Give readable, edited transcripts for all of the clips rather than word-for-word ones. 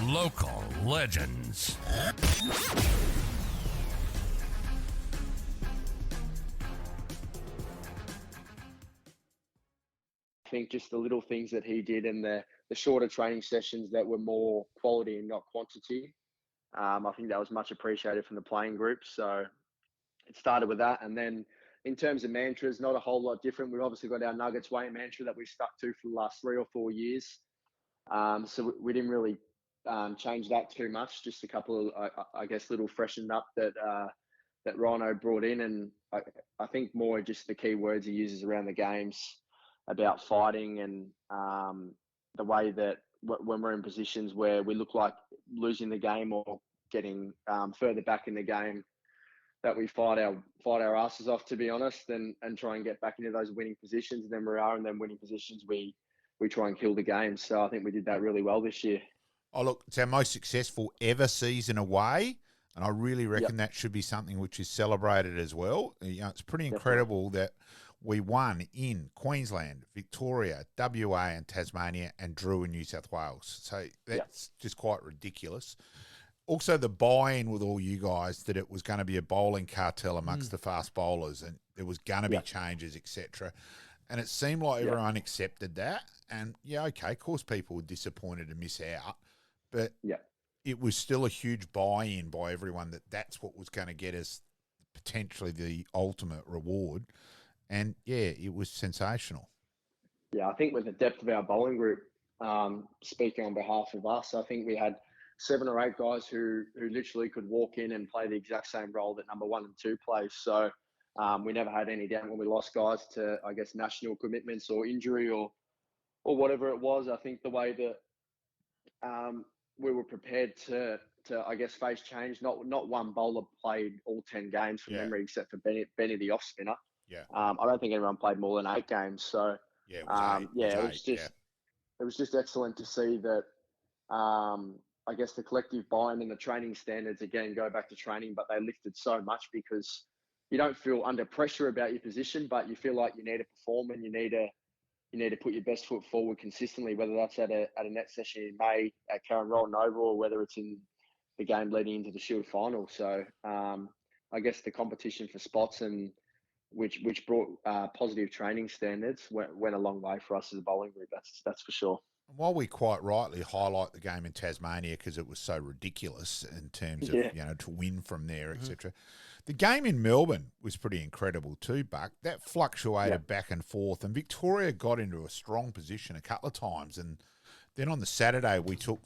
Local legends. I think just the little things that he did and the shorter training sessions that were more quality and not quantity. I think that was much appreciated from the playing group. So it started with that. And then in terms of mantras, not a whole lot different. We've obviously got our Nuggets Way mantra that we've stuck to for the last 3 or 4 years. So we didn't really change that too much. Just a couple of, I guess, little freshened up that Rhino brought in. And I think more just the key words he uses around the games about fighting and the way that when we're in positions where we look like losing the game or getting further back in the game, that we fight our asses off, to be honest, and try and get back into those winning positions. And then we are in them winning positions, we try and kill the game. So I think we did that really well this year. Oh, look, it's our most successful ever season away, and I really reckon that should be something which is celebrated as well. You know, it's pretty incredible that we won in Queensland, Victoria, WA and Tasmania, and drew in New South Wales. So that's just quite ridiculous. Also, the buy-in with all you guys that it was going to be a bowling cartel amongst the fast bowlers and there was going to be changes, etc. And it seemed like everyone accepted that. And, okay, of course people were disappointed to miss out. But it was still a huge buy-in by everyone that that's what was going to get us potentially the ultimate reward. And, it was sensational. Yeah, I think with the depth of our bowling group, speaking on behalf of us, I think we had 7 or 8 guys who literally could walk in and play the exact same role that number 1 and 2 play. So we never had any doubt when we lost guys to, I guess, national commitments or injury or whatever it was. I think the way that we were prepared to I guess face change. Not one bowler played all 10 games from memory except for Benny the off spinner. I don't think anyone played more than 8 games. So it was just excellent to see that. I guess the collective buy-in and the training standards, again, go back to training, but they lifted so much because you don't feel under pressure about your position, but you feel like you need to perform and you need to put your best foot forward consistently, whether that's at a net session in May at Karen Rolton Oval or whether it's in the game leading into the Shield final. So I guess the competition for spots and which brought positive training standards went a long way for us as a bowling group. That's for sure. While we quite rightly highlight the game in Tasmania because it was so ridiculous in terms of, to win from there, etc. The game in Melbourne was pretty incredible too, Buck. That fluctuated back and forth, and Victoria got into a strong position a couple of times. And then on the Saturday we took,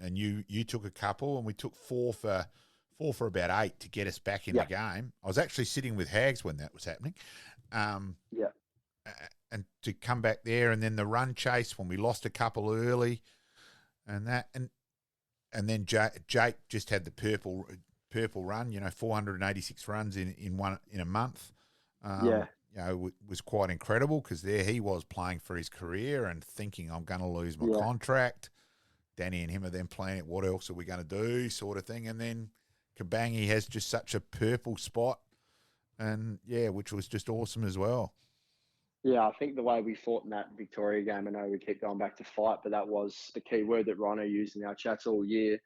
and you took a couple, and we took four for about 8 to get us back in the game. I was actually sitting with Hags when that was happening. And to come back there, and then the run chase when we lost a couple early, and then Jake just had the purple run, 486 runs in a month. Was quite incredible because there he was playing for his career and thinking I'm going to lose my contract. Danny and him are then playing what else are we going to do sort of thing, and then kabang, he has just such a purple spot, and which was just awesome as well. Yeah, I think the way we fought in that Victoria game, I know we keep going back to fight, but that was the key word that Rhino used in our chats all year,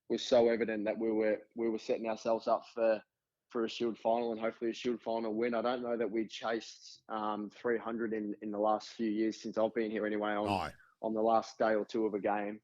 was so evident that we were setting ourselves up for a Shield final and hopefully a Shield final win. I don't know that we chased 300 in the last few years since I've been here anyway on the last day or 2 of a game.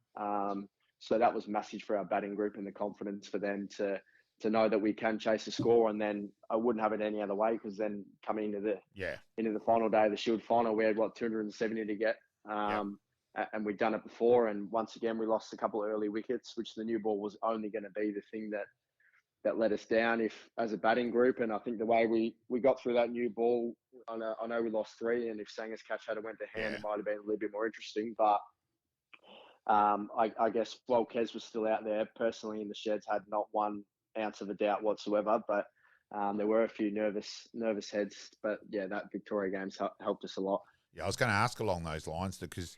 So that was massive for our batting group and the confidence for them to know that we can chase a score, and then I wouldn't have it any other way because then coming into the final day of the Shield final, we had 270 to get, and we'd done it before, and once again we lost a couple of early wickets, which the new ball was only going to be the thing that let us down if as a batting group. And I think the way we got through that new ball, I know we lost 3, and if Sanger's catch had went to hand, it might have been a little bit more interesting, but I guess Kez was still out there. Personally, in the sheds, had not 1 ounce of a doubt whatsoever, but there were a few nervous heads. But that Victoria game's helped us a lot. I was going to ask along those lines because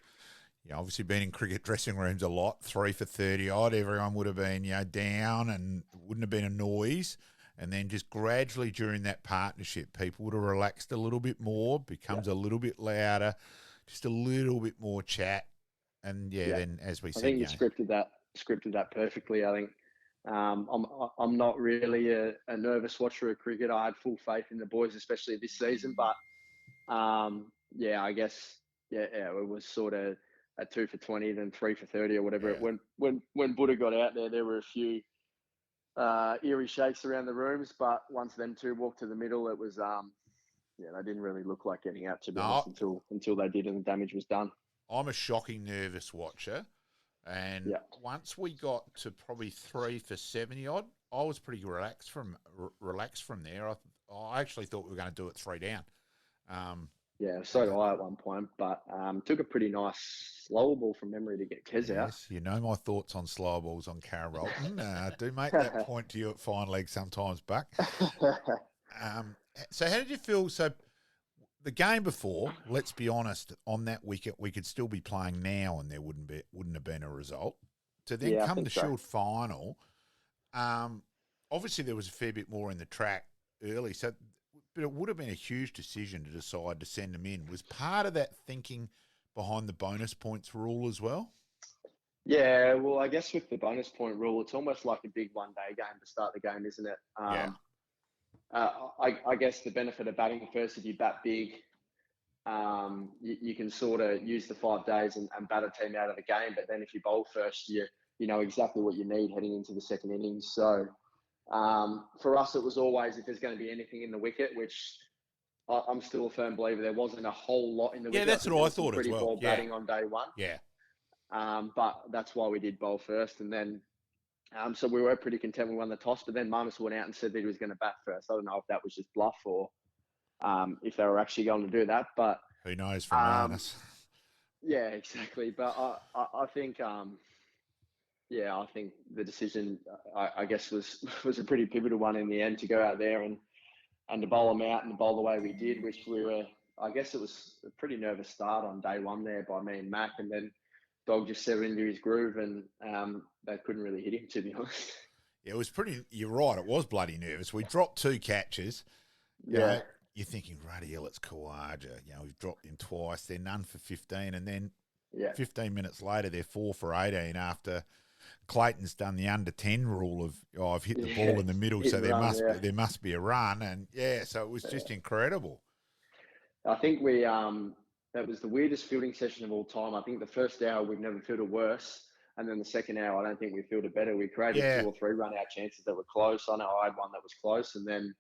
obviously been in cricket dressing rooms a lot, 3 for 30 odd, everyone would have been down and wouldn't have been a noise, and then just gradually during that partnership people would have relaxed a little bit more, becomes a little bit louder, just a little bit more chat, And then as we I said, think you scripted that perfectly. I think I'm not really a nervous watcher of cricket. I had full faith in the boys, especially this season. But I guess it was sort of a 2 for 20, then 3 for 30 or whatever. Yeah. When Buddha got out there were a few eerie shakes around the rooms, but once them two walked to the middle, it was they didn't really look like getting out, to be honest, until they did and the damage was done. I'm a shocking nervous watcher, and once we got to probably 3 for 70 odd, I was pretty relaxed from there. I actually thought we were going to do it 3 down. So did I at one point, but took a pretty nice slower ball from memory to get Kez out. Yes, you know my thoughts on slower balls on Karen Rolton. I do make that point to you at fine leg sometimes, Buck. So how did you feel? So the game before, let's be honest, on that wicket we could still be playing now, and there wouldn't have been a result. To then come the Shield final, obviously there was a fair bit more in the track early, but it would have been a huge decision to decide to send them in. Was part of that thinking behind the bonus points rule as well? Yeah, well, I guess with the bonus point rule, it's almost like a big one-day game to start the game, isn't it? I guess the benefit of batting first, if you bat big, you can sort of use the 5 days and bat a team out of the game. But then if you bowl first, you know exactly what you need heading into the second innings. So for us, it was always if there's going to be anything in the wicket, which I'm still a firm believer there wasn't a whole lot in the wicket. Yeah, that's what I thought as well. Pretty ball batting on day one. Yeah. But that's why we did bowl first. And then, so we were pretty content we won the toss. But then Marnus went out and said that he was going to bat first. I don't know if that was just bluff or if they were actually going to do that. But who knows from Marnus? Yeah, exactly. But I think, I think the decision, I guess, was a pretty pivotal one in the end to go out there and to bowl them out and bowl the way we did, which we were, I guess it was a pretty nervous start on day one there by me and Mac, and then Dog just settled into his groove and they couldn't really hit him, to be honest. Yeah, it was pretty, you're right, it was bloody nervous. We dropped 2 catches. You're thinking, bloody hell, it's Kawaja. We've dropped him twice. They're none for 15, and then 15 minutes later, they're 4 for 18 after Clayton's done the under 10 rule of, I've hit the ball in the middle, so there must be a run. And, so it was just incredible. I think that was the weirdest fielding session of all time. I think the first hour we've never fielded worse. And then the second hour, I don't think we fielded better. We created 2 or 3 run-out chances that were close. I know I had one that was close. And then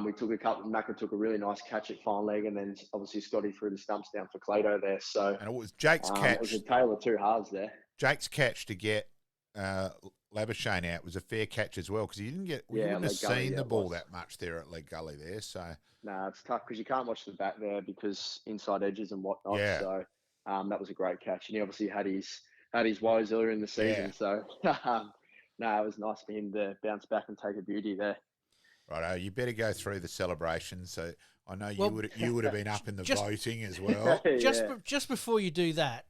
we took a couple. Macca took a really nice catch at fine leg. And then obviously Scotty threw the stumps down for Clado there. So, and it was Jake's catch. It was a tale of 2 halves there. Jake's catch to get Labuschagne out was a fair catch as well, because he didn't get. We wouldn't have seen the ball that much there at leg gully there. So it's tough because you can't watch the bat there because inside edges and whatnot. Yeah. So that was a great catch, and he obviously had his woes earlier in the season. Yeah. So it was nice for him to bounce back and take a beauty there. Righto, you better go through the celebration. So I know you would have been up in the voting as well. Just before you do that,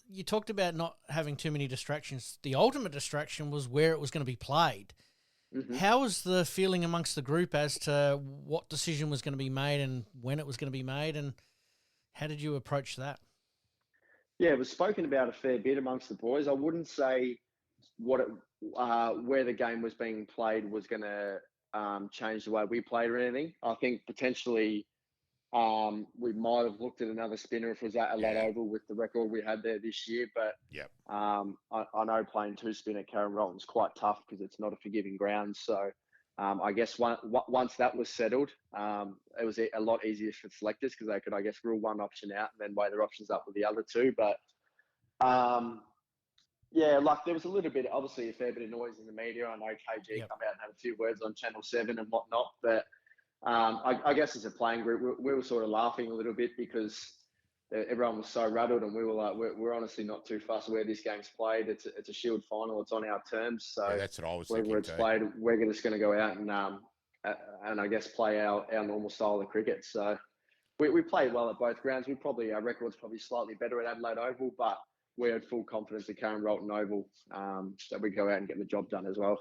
you talked about not having too many distractions. The ultimate distraction was where it was going to be played. Mm-hmm. How was the feeling amongst the group as to what decision was going to be made and when it was going to be made, and how did you approach that? Yeah, it was spoken about a fair bit amongst the boys. I wouldn't say where the game was being played was going to change the way we played or anything. I think potentially we might have looked at another spinner if it was at a lot Oval with the record we had there this year. But I know playing 2-spin at Karen Rolton's quite tough because it's not a forgiving ground. So I guess once that was settled, it was a lot easier for selectors because they could, I guess, rule one option out and then weigh their options up with the other 2. But there was a little bit, obviously a fair bit of noise in the media. I know KG come out and had a few words on Channel 7 and whatnot, but I guess as a playing group, we were sort of laughing a little bit because everyone was so rattled, and we were like, we're honestly not too fussed where this game's played. It's a Shield final. It's on our terms. So that's what I was thinking. Whether it's played, we're just going to go out and I guess play our normal style of cricket. So we played well at both grounds. Our record's probably slightly better at Adelaide Oval, but we had full confidence at Karen Rolton Oval that we go out and get the job done as well.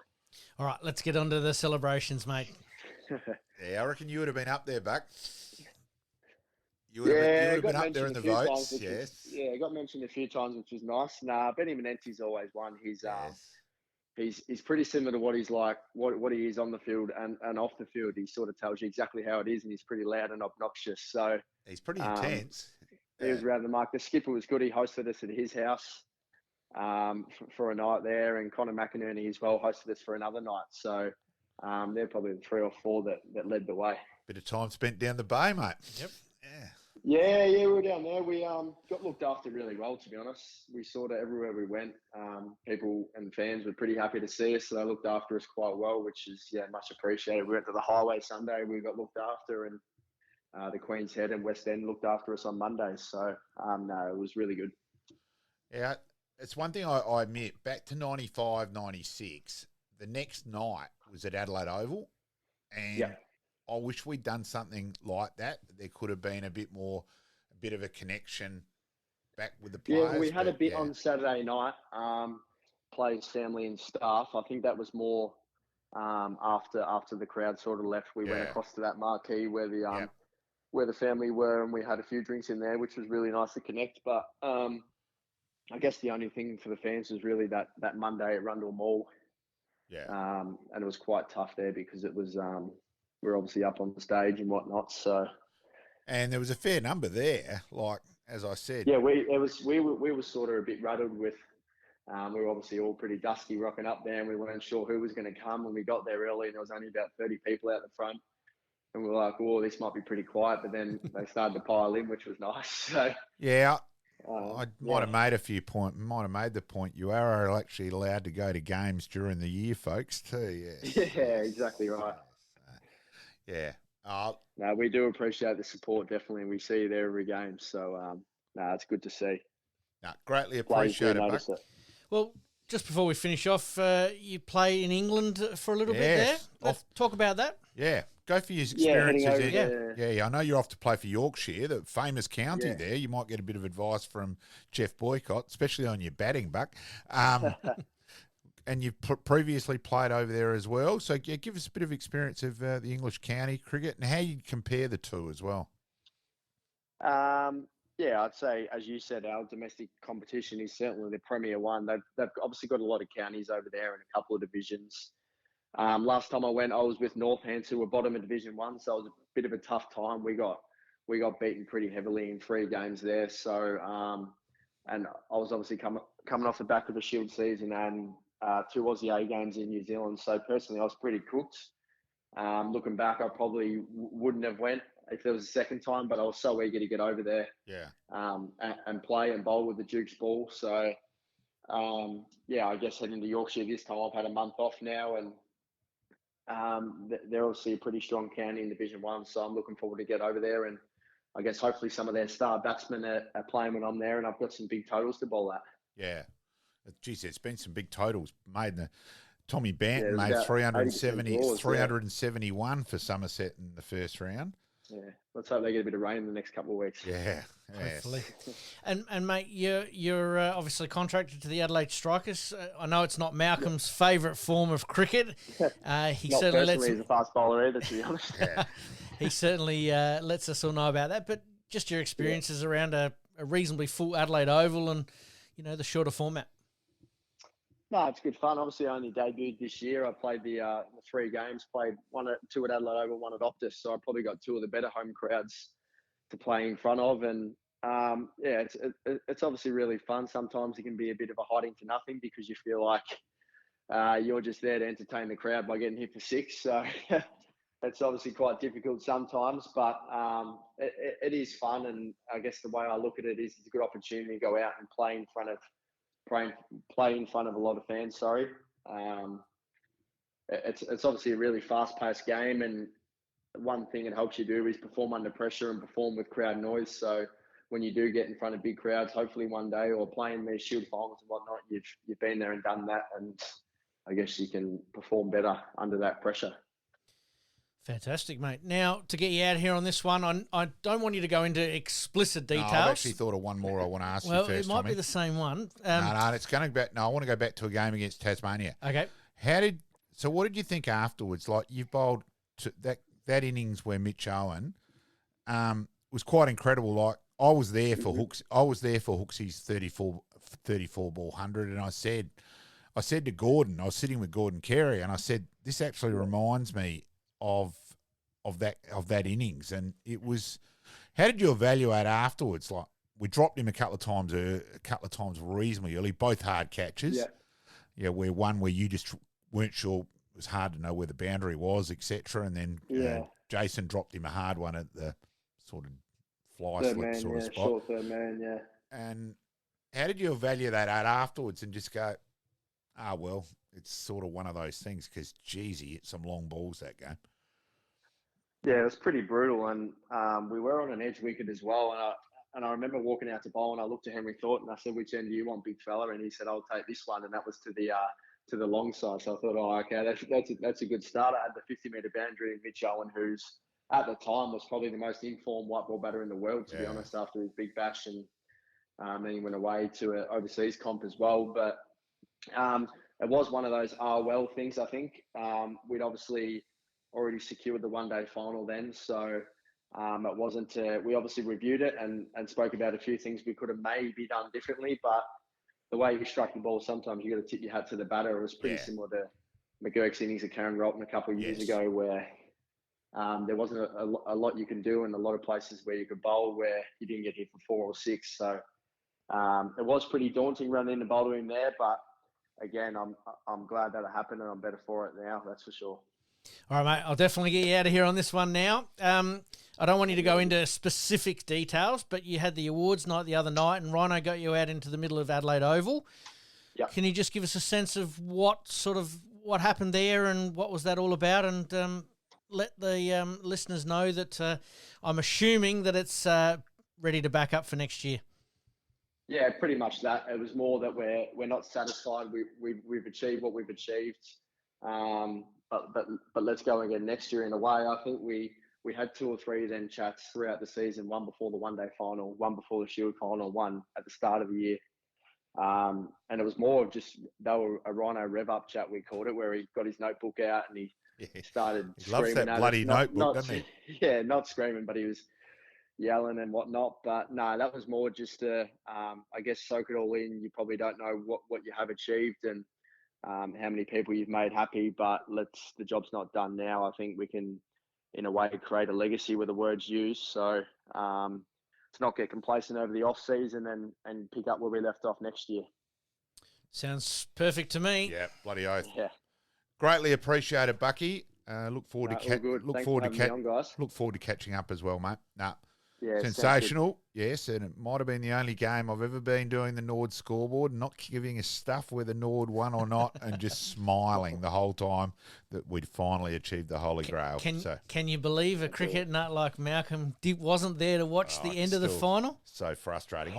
All right, let's get on to the celebrations, mate. Yeah, I reckon you would have been up there, Buck. You would have been got up there in the mentioned a few votes, times, yes. Yeah, got mentioned a few times, which was nice. Nah, Benny Manenti's always won. Yes. He's pretty similar to what he's like, what he is on the field and off the field. He sort of tells you exactly how it is, and he's pretty loud and obnoxious. So He's pretty intense. he was around the mark. The skipper was good. He hosted us at his house for a night there, and Connor McInerney as well hosted us for another night. So they're probably the 3 or 4 that led the way. Bit of time spent down the bay, mate. Yep. Yeah, we were down there. We got looked after really well, to be honest. We sort of everywhere we went, people and fans were pretty happy to see us. So they looked after us quite well, which is much appreciated. We went to the Highway Sunday. We got looked after, and the Queen's Head and West End looked after us on Monday. So no, it was really good. Yeah, it's one thing I admit. Back to 95, 96, the next night was at Adelaide Oval, and I wish we'd done something like that. There could have been a bit of a connection back with the players. Yeah, we had a bit on Saturday night, players, family and staff. I think that was more after the crowd sort of left. We went across to that marquee where the family were, and we had a few drinks in there, which was really nice to connect. But I guess the only thing for the fans was really that Monday at Rundle Mall. Yeah. And it was quite tough there because it was we're obviously up on the stage and whatnot. So, and there was a fair number there. Like as I said, yeah, we were sort of a bit rattled with. We were obviously all pretty dusty rocking up there, and we weren't sure who was going to come. When we got there early, and there was only about 30 people out the front, and we were like, "Oh, this might be pretty quiet." But then they started to pile in, which was nice. So yeah. I might have made the point you are actually allowed to go to games during the year, folks, too. Yeah, exactly right. Yeah. No, we do appreciate the support, definitely, and we see you there every game. So, it's good to see. No, greatly appreciate it, Buck. Well, just before we finish off, you play in England for a little bit there. Talk about that. Yeah. Go for your experiences. Yeah, I know you're off to play for Yorkshire, the famous county there. You might get a bit of advice from Jeff Boycott, especially on your batting, Buck. And you've previously played over there as well. So give us a bit of experience of the English county cricket and how you compare the two as well. I'd say, as you said, our domestic competition is certainly the premier one. They've obviously got a lot of counties over there and a couple of divisions. Last time I went, I was with Northants, who were bottom of Division 1, so it was a bit of a tough time. We got beaten pretty heavily in 3 games there. So, and I was obviously coming off the back of the Shield season and 2 Aussie A games in New Zealand. So personally, I was pretty cooked. Looking back, I probably wouldn't have went if there was a second time, but I was so eager to get over there. And play and bowl with the Duke's ball. So, I guess heading to Yorkshire this time, I've had a month off now, and they're obviously a pretty strong county in Division 1, so I'm looking forward to get over there, and I guess hopefully some of their star batsmen are playing when I'm there, and I've got some big totals to bowl at. Yeah. Geez, there's been some big totals made. Tommy Banton made 371 for Somerset in the first round. Yeah, let's hope they get a bit of rain in the next couple of weeks. Yeah, hopefully. And mate, you're obviously contracted to the Adelaide Strikers. I know it's not Malcolm's favourite form of cricket. He not certainly personally he's a fast bowler either, to be honest. He certainly lets us all know about that. But just your experiences around a reasonably full Adelaide Oval and the shorter format. No, it's good fun. Obviously, I only debuted this year. I played the 3 games, played 2 at Adelaide Oval, 1 at Optus. So I probably got 2 of the better home crowds to play in front of. And it's obviously really fun. Sometimes it can be a bit of a hiding to nothing because you feel like you're just there to entertain the crowd by getting hit for 6. So it's obviously quite difficult sometimes, but it is fun. And I guess the way I look at it is it's a good opportunity to go out and play in front of a lot of fans. It's obviously a really fast-paced game, and one thing it helps you do is perform under pressure and perform with crowd noise. So when you do get in front of big crowds, hopefully one day, or playing these Shield finals and whatnot, you've been there and done that, and I guess you can perform better under that pressure. Fantastic, mate. Now, to get you out here on this one, I don't want you to go into explicit details. No, I've actually thought of one more I want to ask you first, it might Tommy. be the same one. No, it's going back. No, I want to go back to a game against Tasmania. Okay. So what did you think afterwards? Like, you bowled to that innings where Mitch Owen was quite incredible. Like I was there for Hooks. I was there for Hooksy's 34 ball 100, and I said to Gordon, I was sitting with Gordon Carey, and I said, this actually reminds me of that innings, and it was. How did you evaluate afterwards? Like we dropped him a couple of times reasonably early, both hard catches. Yeah. Yeah, where you just weren't sure, it was hard to know where the boundary was, etc. And then Jason dropped him a hard one at the sort of fly slip sort of spot. Short third man, yeah. And how did you evaluate that afterwards and just go, well, it's sort of one of those things because, geez, he hit some long balls that game. Yeah, it was pretty brutal, and we were on an edge wicket as well. And I remember walking out to bowl, and I looked at Henry Thornton. I said, "Which end do you want, big fella?" And he said, "I'll take this one." And that was to the long side. So I thought, okay, that's a good start. I had the 50-metre boundary in Mitch Owen, who's at the time was probably the most informed white ball batter in the world, to be honest, after his big bash, and then he went away to an overseas comp as well. But it was one of those things. I think we'd obviously already secured the one-day final then, so. It wasn't. We obviously reviewed it and spoke about a few things we could have maybe done differently, but the way you struck the ball, sometimes you got to tip your hat to the batter. It was pretty similar to McGurk's innings at Karen Rolton a couple of years ago, where there wasn't a lot you can do, and a lot of places where you could bowl where you didn't get hit for 4 or 6. So it was pretty daunting running the bowl to him there, but again, I'm glad that it happened, and I'm better for it now. That's for sure. All right, mate. I'll definitely get you out of here on this one now. I don't want you to go into specific details, but you had the awards night the other night, and Rhino got you out into the middle of Adelaide Oval. Yep. Can you just give us a sense of what happened there and what was that all about, and let the listeners know that I'm assuming that it's ready to back up for next year? Yeah, pretty much that. It was more that we're not satisfied. We've achieved what we've achieved. But let's go again next year in a way. I think we had 2 or 3 then chats throughout the season, one before the one-day final, one before the Shield final, one at the start of the year. And it was more of just, they were a Rhino rev-up chat, we called it, where he got his notebook out and he started screaming. He loves that bloody notebook, doesn't he? Yeah, not screaming, but he was yelling and whatnot. But no, that was more just to, I guess, soak it all in. You probably don't know what you have achieved and how many people you've made happy, but the job's not done now. I think we can, in a way, create a legacy with the words used. So to not get complacent over the off season and pick up where we left off next year. Sounds perfect to me. Yeah, bloody oath. Yeah. Greatly appreciated, Bucky. Look forward to catching up as well, mate. Yeah, sensational. Yes, and it might have been the only game I've ever been doing the Nord scoreboard, not giving a stuff whether Nord won or not, and just smiling the whole time that we'd finally achieved the Holy Grail. Can you believe a cricket nut like Malcolm wasn't there to watch the end of the final? So frustrating.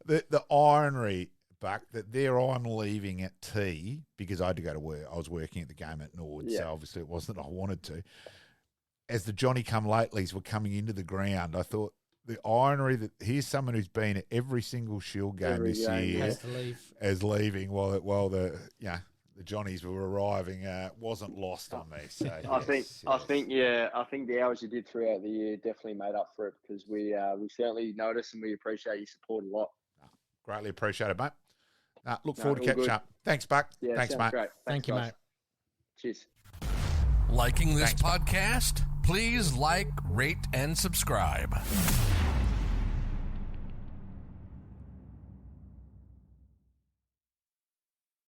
The irony, Buck, that there I'm leaving at tea because I had to go to work. I was working at the game at Nord, so obviously it wasn't that I wanted to. As the Johnny-come-latelys were coming into the ground, I thought the irony that here's someone who's been at every single Shield game this year as leaving while the Johnnies were arriving wasn't lost on me. So I think the hours you did throughout the year definitely made up for it, because we certainly notice and we appreciate your support a lot. Greatly appreciated, mate. Look forward to catching up. Thanks, Buck. Yeah, thanks, mate. Great. Thank you, mate. Cheers. Liking this podcast? Please like, rate, and subscribe.